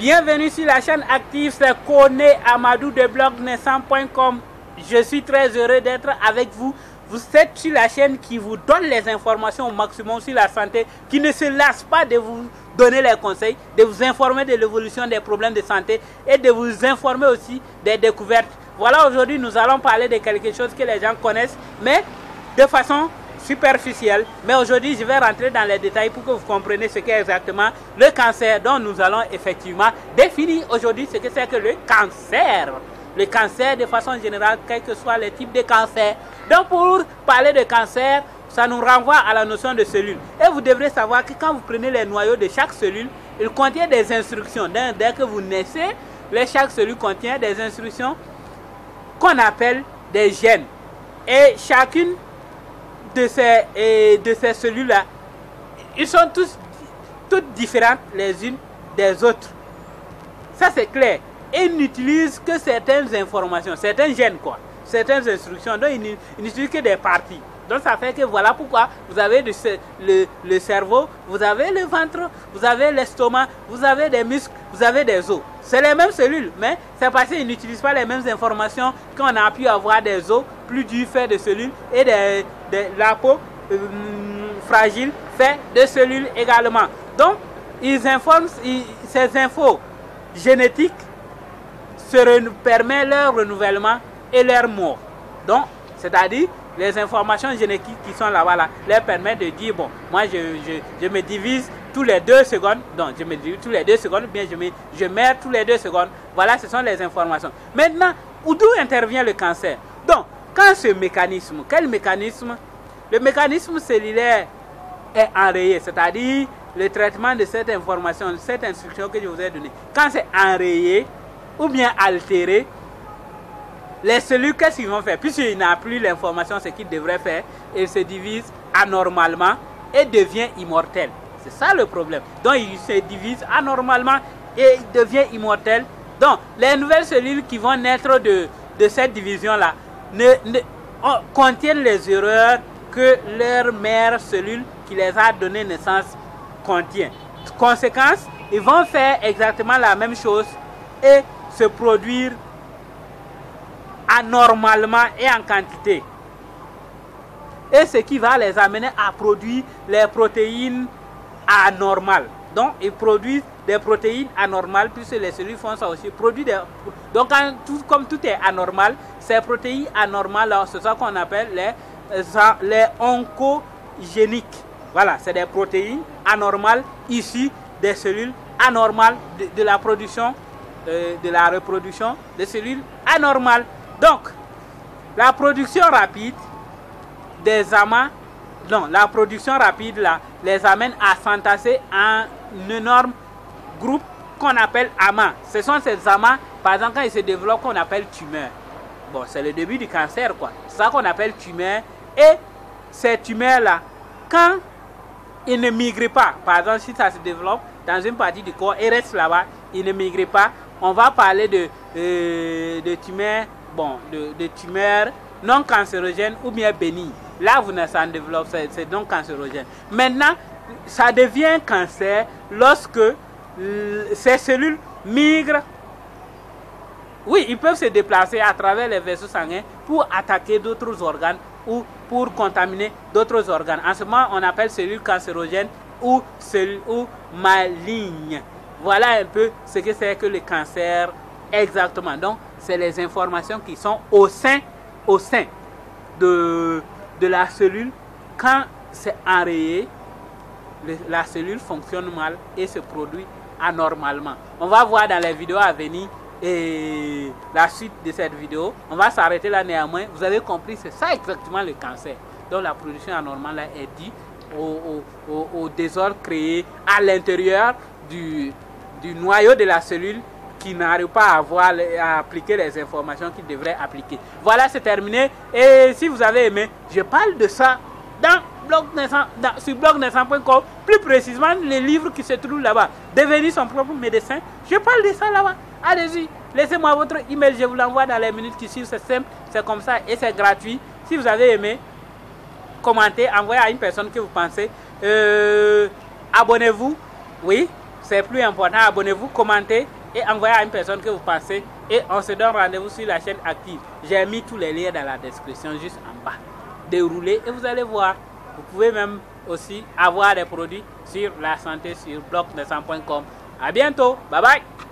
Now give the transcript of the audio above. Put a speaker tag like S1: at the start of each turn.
S1: Bienvenue sur la chaîne active, c'est Koné Amadou de blognaissant.com. Je suis très heureux d'être avec vous. Vous êtes sur la chaîne qui vous donne les informations au maximum sur la santé, qui ne se lasse pas de vous donner les conseils, de vous informer de l'évolution des problèmes de santé et de vous informer aussi des découvertes. Voilà, aujourd'hui nous allons parler de quelque chose que les gens connaissent, mais de façon superficielle. Mais aujourd'hui je vais rentrer dans les détails pour que vous compreniez ce qu'est exactement le cancer, dont nous allons effectivement définir aujourd'hui ce que c'est que le cancer. Le cancer de façon générale, quels que soient les types de cancer. Donc pour parler de cancer, ça nous renvoie à la notion de cellule. Et vous devrez savoir que quand vous prenez les noyaux de chaque cellule, il contient des instructions. Dès que vous naissez, chaque cellule contient des instructions qu'on appelle des gènes. Et chacune de ces cellules-là, ils sont toutes différentes les unes des autres. Ça c'est clair. Et ils n'utilisent que certaines informations, certains gènes quoi, certaines instructions. Donc ils n'utilisent que des parties. Donc ça fait que voilà pourquoi vous avez le cerveau, vous avez le ventre, vous avez l'estomac, vous avez des muscles, vous avez des os. C'est les mêmes cellules, mais c'est parce qu'ils n'utilisent pas les mêmes informations qu'on a pu avoir des os plus durs faits de cellules et la peau fragile fait de cellules également. Donc ils informent ces infos génétiques permet leur renouvellement et leur mort. Donc, c'est-à-dire, les informations génétiques qui sont là-bas, leur permettent de dire, bon, moi, je me divise tous les 2 secondes. Donc, je me divise tous les 2 secondes, ou bien je meurs tous les 2 secondes. Voilà, ce sont les informations. Maintenant, d'où intervient le cancer? Donc, quand ce mécanisme, quel mécanisme? Le mécanisme cellulaire est enrayé, c'est-à-dire le traitement de cette information, de cette instruction que je vous ai donnée. Quand c'est enrayé, ou bien altéré, les cellules, qu'est-ce qu'ils vont faire? Puisqu'il n'a plus l'information, ce qu'ils devraient faire, ils se divisent anormalement et deviennent immortels. C'est ça le problème. Donc, ils se divisent anormalement et ils deviennent immortels. Donc, les nouvelles cellules qui vont naître de cette division-là contiennent les erreurs que leur mère cellule qui les a donné naissance contient. Conséquence, ils vont faire exactement la même chose et se produire anormalement et en quantité. Et ce qui va les amener à produire les protéines anormales. Donc, ils produisent des protéines anormales, puisque les cellules font ça aussi. Donc, comme tout est anormal, ces protéines anormales, c'est ça qu'on appelle les oncogéniques. Voilà, c'est des protéines anormales issues des cellules anormales de la production de la reproduction des cellules anormales. Donc, la production rapide des amas, la production rapide là, les amène à s'entasser en un énorme groupe qu'on appelle amas. Ce sont ces amas, par exemple, quand ils se développent, qu'on appelle tumeurs. Bon, c'est le début du cancer, quoi. C'est ça qu'on appelle tumeur. Et ces tumeurs-là, quand ils ne migrent pas, par exemple, si ça se développe dans une partie du corps et reste là-bas, ils ne migrent pas. On va parler de tumeurs, de tumeurs non cancérogènes ou bien bénignes. Là, vous ne s'en développe, c'est non cancérogène. Maintenant, ça devient cancer lorsque ces cellules migrent. Oui, ils peuvent se déplacer à travers les vaisseaux sanguins pour attaquer d'autres organes ou pour contaminer d'autres organes. En ce moment, on appelle cellules cancérogènes ou cellules malignes. Voilà un peu ce que c'est que le cancer exactement. Donc, c'est les informations qui sont au sein de la cellule. Quand c'est enrayé, la cellule fonctionne mal et se produit anormalement. On va voir dans les vidéos à venir et la suite de cette vidéo. On va s'arrêter là néanmoins. Vous avez compris, c'est ça exactement le cancer. Donc, la production anormale là est due au désordre créé à l'intérieur du noyau de la cellule qui n'arrive pas à appliquer les informations qu'il devrait appliquer. Voilà, c'est terminé. Et si vous avez aimé, je parle de ça sur blognaissant.com, plus précisément les livres qui se trouvent là-bas. Devenir son propre médecin, je parle de ça là-bas. Allez-y, laissez-moi votre email, je vous l'envoie dans les minutes qui suivent. C'est simple, c'est comme ça et c'est gratuit. Si vous avez aimé, commentez, envoyez à une personne que vous pensez. Abonnez-vous, oui. c'est plus important. Abonnez-vous, commentez et envoyez à une personne que vous pensez. Et on se donne rendez-vous sur la chaîne Active. J'ai mis tous les liens dans la description juste en bas. Déroulez et vous allez voir. Vous pouvez même aussi avoir des produits sur la santé sur blognessan.com. À bientôt. Bye bye.